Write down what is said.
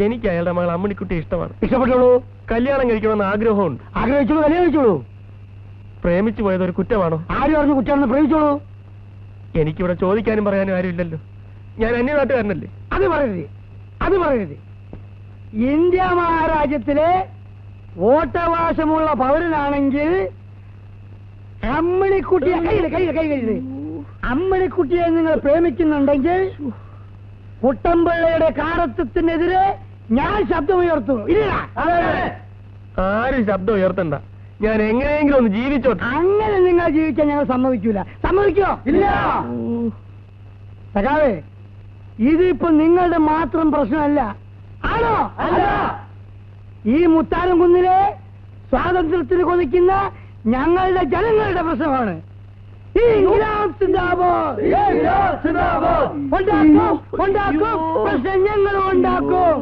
എനിക്ക് അയാളുടെ മകൾ അമ്മിണിക്കുട്ടി ഇഷ്ടമാണ്. ഇഷ്ടപ്പെട്ടോളൂ. കല്യാണം കഴിക്കണമെന്ന് ആഗ്രഹമുണ്ട്. ആഗ്രഹിച്ചോളൂ, കല്യാണം കഴിച്ചോളൂ. പ്രേമിച്ചു പോയത് ഒരു കുറ്റമാണോ? ആര് പറഞ്ഞു കുറ്റാണെന്ന്? പ്രേമിച്ചോളൂ. എനിക്കിവിടെ ചോദിക്കാനും പറയാനും ആരുമില്ലല്ലോ. ഞാൻ അന്യനാട്ടുകാരനല്ലേ. അത് പറയരുത്, അത് പറയരുത്. ഇന്ത്യ മഹാരാജ്യത്തിലെ വോട്ടവകാശമുള്ള പൗരനാണെങ്കിൽ അമ്മിണിക്കുട്ടിയെ അമ്മിണിക്കുട്ടിയെ നിങ്ങൾ പ്രേമിക്കുന്നുണ്ടെങ്കിൽ കുട്ടമ്പിള്ളയുടെ കാടത്വത്തിനെതിരെ ഞാൻ ശബ്ദമുയർത്തും. ഇല്ല, ആരും ശബ്ദം ഉയർത്തണ്ട. ഞാൻ എങ്ങനെയെങ്കിലും ഒന്ന് ജീവിച്ചോട്ടെ. അങ്ങനെ നിങ്ങൾ ജീവിക്കാൻ ഞങ്ങൾ സമ്മതിക്കൂല. സമ്മതിക്കോ? ഇല്ല. സഖാവേ, ഇതിപ്പോ നിങ്ങളുടെ മാത്രം പ്രശ്നമല്ല. ആണോ? അല്ല. ഈ മുത്താനം കുന്നിലെ സ്വാതന്ത്ര്യത്തിന് കൊതിക്കുന്ന ഞങ്ങളുടെ ജനങ്ങളുടെ പ്രശ്നമാണ്. ഉണ്ടാക്കും, പ്രശ്നം ഞങ്ങൾ ഉണ്ടാക്കും.